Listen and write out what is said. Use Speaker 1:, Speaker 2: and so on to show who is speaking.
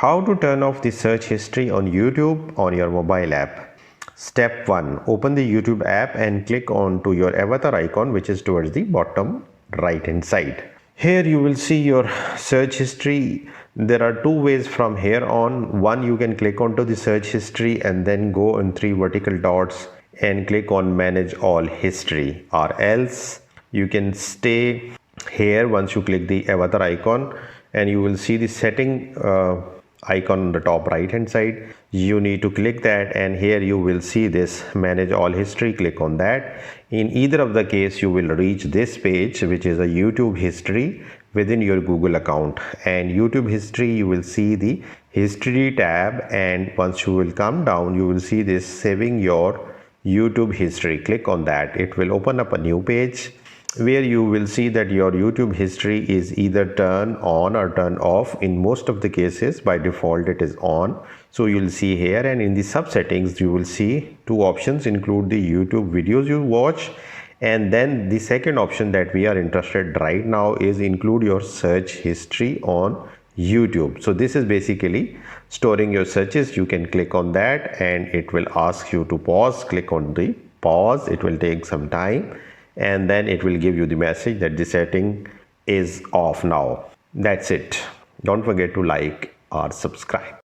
Speaker 1: How to turn off the search history on YouTube on your mobile app. Step 1. Open the YouTube app and click on to your avatar icon, which is towards the bottom right hand side. Here you will see your search history. There are two ways from here on. One, you can click onto the search history and then go on 3 vertical dots and click on manage all history, or else you can stay here. Once you click the avatar icon and you will see the setting icon on the top right hand side, you need to click that, and here you will see this manage all history. Click on that. In either of the case, you will reach this page, which is a YouTube history within your Google account. And YouTube history, you will see the history tab, and once you will come down, you will see this saving your YouTube history. Click on that. It will open up a new page where you will see that your YouTube history is either turn on or turn off. In most of the cases, by default it is on. So you'll see here, and in the sub settings you will see two options: include the YouTube videos you watch, and then the second option that we are interested right now is include your search history on YouTube. So this is basically storing your searches. You can click on that and it will ask you to pause. Click on the pause. It will take some time, and then it will give you the message that the setting is off now. That's it. Don't forget to like or subscribe.